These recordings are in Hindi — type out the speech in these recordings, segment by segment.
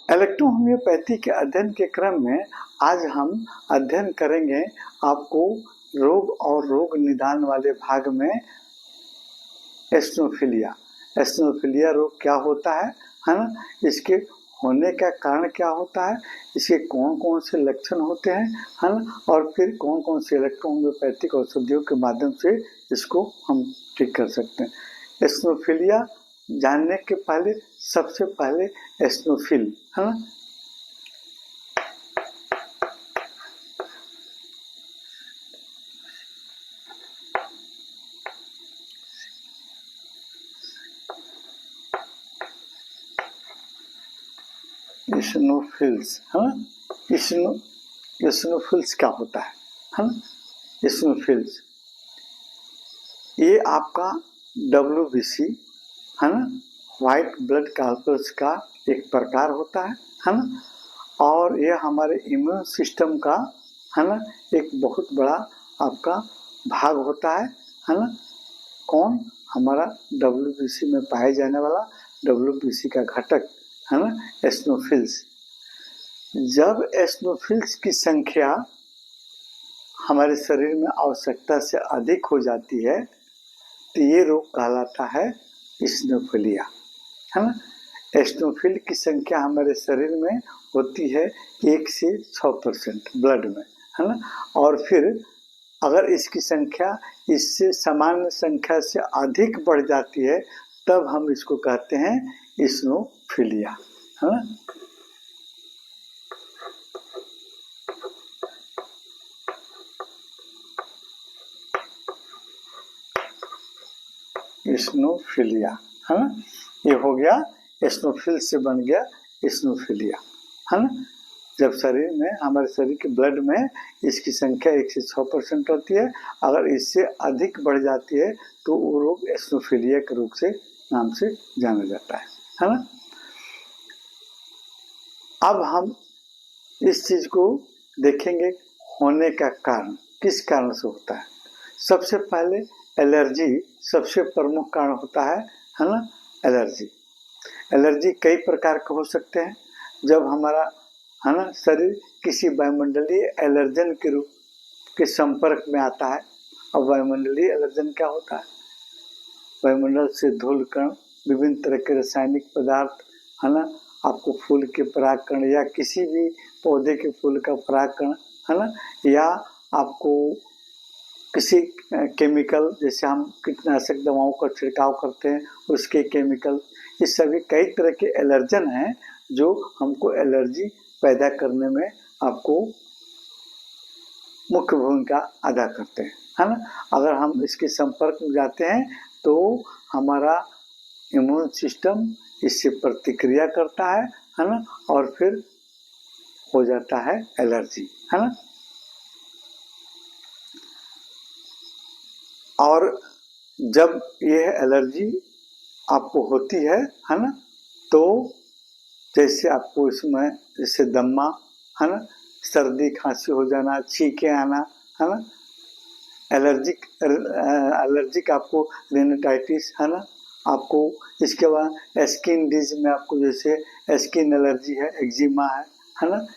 इलेक्ट्रोहोम्योपैथी के अध्ययन के क्रम में आज हम अध्ययन करेंगे आपको रोग और रोग निदान वाले भाग में एसिनोफिलिया। एसिनोफिलिया रोग क्या होता है ना, इसके होने का कारण क्या होता है, इसके कौन कौन से लक्षण होते हैं, है ना, और फिर कौन कौन से इलेक्ट्रोहोम्योपैथिक औषधियों के माध्यम से इसको हम ठीक कर सकते हैं। एसिनोफिलिया जानने के पहले सबसे पहले एसिनोफिल, है ना, एसिनोफिल्स, है ना, एसिनोफिल्स क्या होता है ना, एसिनोफिल्स ये आपका WBC, है ना, व्हाइट ब्लड कॉर्पस का एक प्रकार होता है ना, और ये हमारे इम्यून सिस्टम का, है ना, एक बहुत बड़ा आपका भाग होता है ना। कौन? हमारा WBC में पाए जाने वाला WBC का घटक, है ना, एसिनोफिल्स। जब एसिनोफिल्स की संख्या हमारे शरीर में आवश्यकता से अधिक हो जाती है तो ये रोग कहलाता है एसिनोफिलिया, है ना। एसिनोफिल की संख्या हमारे शरीर में होती है 1 से 6% ब्लड में, है ना, और फिर अगर इसकी संख्या इससे सामान्य संख्या से अधिक बढ़ जाती है तब हम इसको कहते हैं एसिनोफिलिया, है ना। एसिनोफिलिया, है ना, ये हो गया एसिनोफिल से बन गया एसिनोफिलिया, है ना। जब शरीर में, हमारे शरीर के ब्लड में इसकी संख्या 1 से 6% होती है, अगर इससे अधिक बढ़ जाती है तो वो रोग एसिनोफिलिया के रोग से नाम से जाना जाता है ना। अब हम इस चीज को देखेंगे होने का कारण, किस कारण से होता है। सबसे पहले एलर्जी सबसे प्रमुख कारण होता है ना। एलर्जी कई प्रकार के हो सकते हैं। जब हमारा, है ना, शरीर किसी वायुमंडलीय एलर्जन के रूप के संपर्क में आता है। अब वायुमंडलीय एलर्जन क्या होता है? वायुमंडल से धूल कण, विभिन्न तरह के रासायनिक पदार्थ, है ना, आपको फूल के परागकण या किसी भी पौधे के फूल का परागकण, है ना, या आपको किसी केमिकल, जैसे हम कीटनाशक दवाओं का छिड़काव करते हैं उसके केमिकल, ये सभी कई तरह के एलर्जन हैं जो हमको एलर्जी पैदा करने में आपको मुख्य भूमिका अदा करते हैं, है ना। अगर हम इसके संपर्क में जाते हैं तो हमारा इम्यून सिस्टम इससे प्रतिक्रिया करता है ना, और फिर हो जाता है एलर्जी, है ना। और जब यह एलर्जी आपको होती है ना, तो जैसे आपको इसमें जैसे दम्मा, है ना, सर्दी खांसी हो जाना, छींके आना, है ना, एलर्जिक आपको रेनाइटिस, है ना, आपको इसके बाद स्किन डिजीज में आपको जैसे स्किन एलर्जी है, एक्जिमा है ना।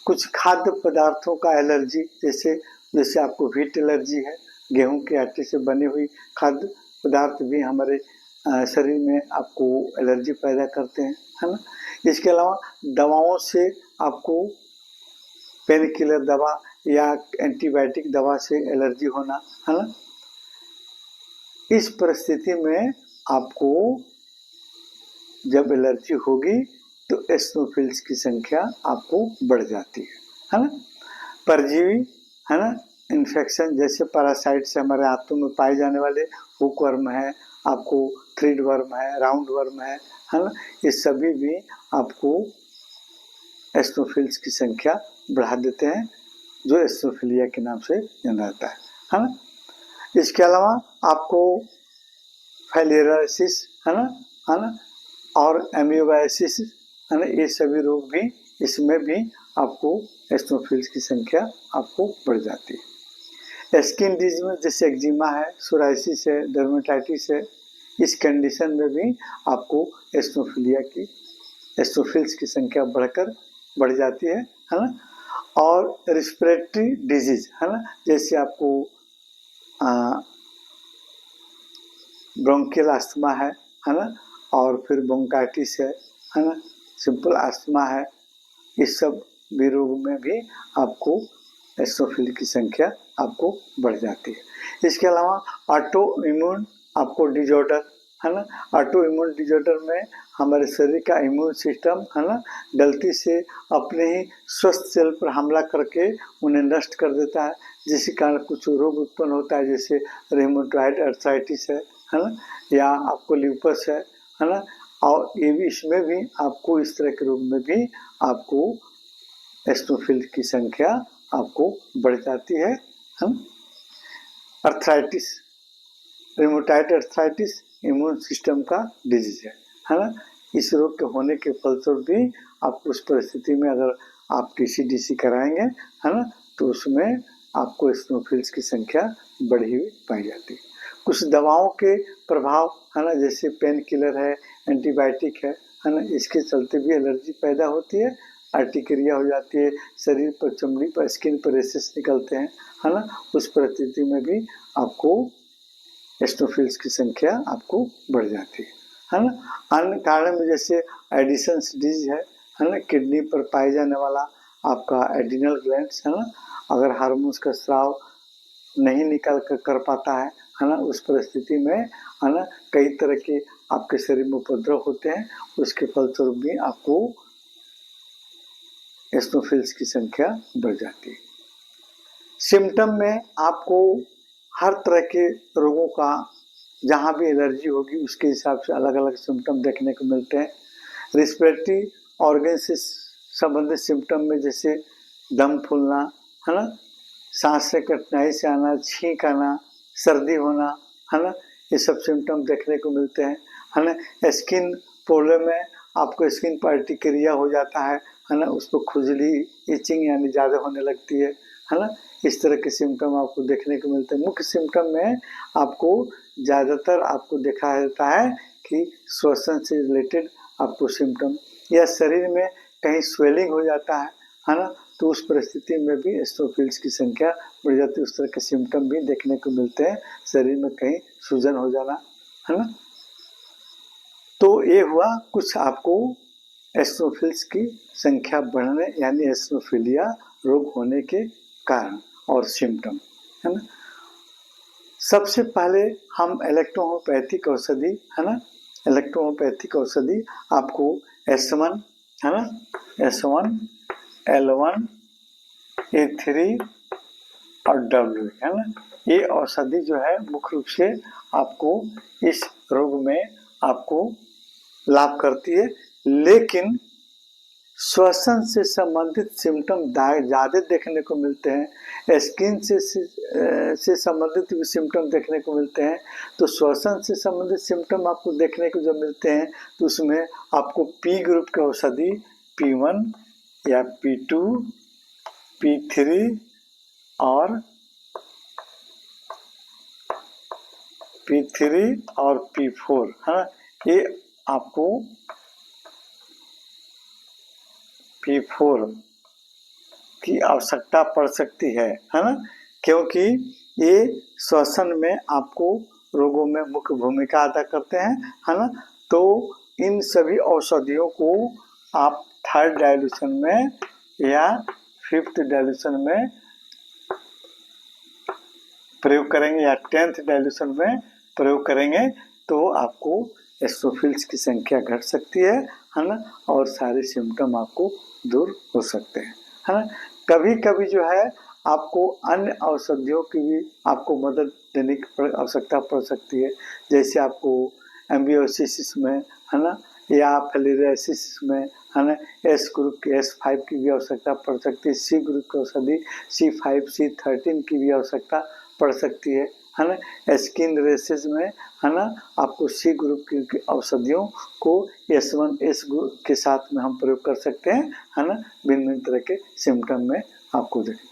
कुछ खाद्य पदार्थों का एलर्जी, जैसे आपको हीट एलर्जी है, गेहूं के आटे से बनी हुई खाद्य पदार्थ भी हमारे शरीर में आपको एलर्जी पैदा करते हैं, है ना। इसके अलावा दवाओं से आपको पेन किलर दवा या एंटीबायोटिक दवा से एलर्जी होना, है ना। इस परिस्थिति में आपको जब एलर्जी होगी तो एसिनोफिल्स की संख्या आपको बढ़ जाती है ना। परजीवी, है ना, इन्फेक्शन जैसे पैरासाइट से हमारे हाथों में पाए जाने वाले हुकवर्म है, आपको थ्रिड वर्म है, राउंड वर्म है ना, ये सभी भी आपको एसिनोफिल्स की संख्या बढ़ा देते हैं, जो एसिनोफिलिया के नाम से जाना जाता है ना। इसके अलावा आपको फाइलेरियासिस, है ना, और एमियोबाइसिस, है ना, ये सभी रोग भी, इसमें भी आपको एसिनोफिल्स की संख्या आपको बढ़ जाती है। स्किन डिजीज में जैसे एक्जिमा है, सोराइसिस है, डर्मेटाइटिस है, इस कंडीशन में भी आपको एसिनोफिलिया की एस्टोफिल्स की संख्या बढ़ जाती है ना। और रिस्पिरेटरी डिजीज है ना, जैसे आपको ब्रोंकियल अस्थमा है ना, और फिर ब्रोंकाइटिस है ना, सिंपल अस्थमा है, इस सब भी रोग में भी आपको एस्टोफिल की संख्या आपको बढ़ जाती है। इसके अलावा ऑटो इम्यून आपको डिजॉर्डर है ना, ऑटो इम्यून डिजॉर्डर में हमारे शरीर का इम्यून सिस्टम है ना गलती से अपने ही स्वस्थ सेल पर हमला करके उन्हें नष्ट कर देता है, जिसके कारण कुछ रोग उत्पन्न होता है, जैसे रेमोटॉइड आर्थराइटिस है ना, या आपको ल्यूपस है ना। और ये भी, इसमें भी आपको इस तरह के रोग में भी आपको एस्टोफिल की संख्या आपको बढ़ जाती है। Arthritis, rheumatoid arthritis immune system का डिजीज है ना। इस रोग के होने के फलस्वरूप भी आपको उस परिस्थिति में अगर आप टीसी कराएंगे है ना, तो उसमें आपको एस्टोफिल्स की संख्या बढ़ी हुई पाई जाती है। कुछ दवाओं के प्रभाव है ना, जैसे पेन किलर है, एंटीबायोटिक है ना, इसके चलते भी एलर्जी पैदा होती है, अर्टिकेरिया हो जाती है, शरीर पर, चमड़ी पर, स्किन पर रेशेस निकलते हैं है ना। उस परिस्थिति में भी आपको एस्टोफिल्स की संख्या आपको बढ़ जाती है ना। अन्य कारण में जैसे एडिशंस डिजीज है ना, किडनी पर पाए जाने वाला आपका एडिनल ग्लैंड्स है ना, अगर हार्मोन्स का स्राव नहीं निकाल कर पाता है ना, उस परिस्थिति में है ना कई तरह के आपके शरीर में उपद्रव होते हैं, उसके फलस्वरूप भी आपको एस्टोफिल्स की संख्या बढ़ जाती है। सिम्टम में आपको हर तरह के रोगों का, जहाँ भी एलर्जी होगी उसके हिसाब से अलग अलग सिम्टम देखने को मिलते हैं। रिस्पिरेटरी ऑर्गन से संबंधित सिम्टम में जैसे दम फूलना है ना, सांस से कठिनाई से आना, छींक आना, सर्दी होना है ना, ये सब सिम्टम देखने को मिलते हैं है ना। स्किन प्रॉब्लम में आपको स्किन पर अर्टिकेरिया हो जाता है ना, उस पर खुजली, इचिंग यानी ज़्यादा होने लगती है ना, इस तरह के सिम्टम आपको देखने को मिलते हैं। मुख्य सिम्टम में आपको ज़्यादातर आपको देखा जाता है कि श्वसन से रिलेटेड आपको सिम्टम, या शरीर में कहीं स्वेलिंग हो जाता है ना, तो उस परिस्थिति में भी एस्टोफिल्स की संख्या बढ़ जाती है। उस तरह के सिम्टम भी देखने को मिलते हैं, शरीर में कहीं सूजन हो जाना है ना। तो ये हुआ कुछ आपको एस्टोफिल्स की संख्या बढ़ने यानी एस्टोफिलिया रोग होने के कारण और सिम्टम है ना। सबसे पहले हम इलेक्ट्रोहोम्योपैथिक औषधि है ना, इलेक्ट्रोहोम्योपैथिक औषधि आपको S1 है ना, S1, L1, A3 और W है ना, ये औषधि जो है मुख्य रूप से आपको इस रोग में आपको लाभ करती है, लेकिन श्वसन से संबंधित सिम्टम ज़्यादा देखने को मिलते हैं, स्किन से संबंधित भी सिम्टम देखने को मिलते हैं। तो श्वसन से संबंधित सिम्टम आपको देखने को जो मिलते हैं, तो उसमें आपको P ग्रुप के औषधि P1 या P2, P3 और P4 है ना, ये आपको P4 की आवश्यकता पड़ सकती है ना, क्योंकि ये श्वसन में आपको रोगों में मुख्य भूमिका अदा करते हैं है ना। तो इन सभी औषधियों को आप 3rd डाइल्यूशन में या 5th डाइल्यूशन में प्रयोग करेंगे या 10th डाइल्यूशन में प्रयोग करेंगे, तो आपको एस्टोफिल्स की संख्या घट सकती है ना, और सारे सिम्टम आपको दूर हो सकते हैं है ना। कभी कभी जो है आपको अन्य औषधियों की भी आपको मदद देने की आवश्यकता पड़ सकती है, जैसे आपको एम्बियोसिस में है ना, या फिलेरियासिस में है ना, S ग्रुप की S5 की भी आवश्यकता पड़ सकती है, C ग्रुप की औषधि C5, C13 की भी आवश्यकता पड़ सकती है ना। स्किन रेसेस में है ना, आपको C ग्रुप की औषधियों को S1, S ग्रुप के साथ में हम प्रयोग कर सकते हैं है ना, भिन्न तरह के सिम्टम में आपको देखें।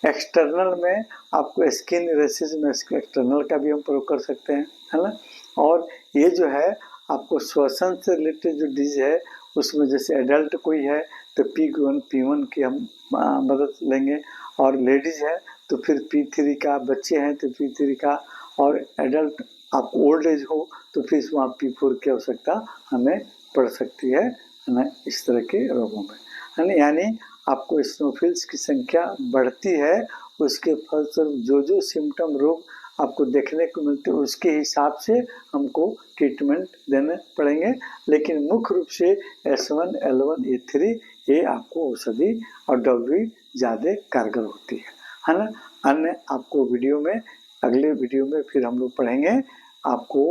एक्सटर्नल में आपको स्किन रेसेस में एक्सटर्नल का भी हम प्रयोग कर सकते हैं है ना। और ये जो है आपको श्वसन से रिलेटेड जो डिजीज है उसमें जैसे एडल्ट कोई है तो P1 की हम मदद लेंगे, और लेडीज है तो फिर P3 का, बच्चे हैं तो P3 का, और एडल्ट आप ओल्ड एज हो तो फिर वहाँ P4 की आवश्यकता हमें पड़ सकती है ना, इस तरह के रोगों में, है ना। यानी आपको स्नोफिल्स की संख्या बढ़ती है, उसके फलस्वरूप जो जो सिम्टम रोग आपको देखने को मिलते हैं उसके हिसाब से हमको ट्रीटमेंट देने पड़ेंगे, लेकिन मुख्य रूप से S1, L1, A3 ये आपको औषधि और दवाई ज़्यादा कारगर होती है ना। अन्य आपको वीडियो में, अगले वीडियो में फिर हम लोग पढ़ेंगे आपको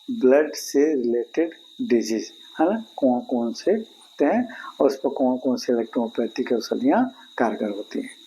ब्लड से रिलेटेड डिजीज, है ना, कौन कौन से होते हैं और उस पर कौन कौन से इलेक्ट्रोपैथिक औषधियाँ कारगर होती हैं।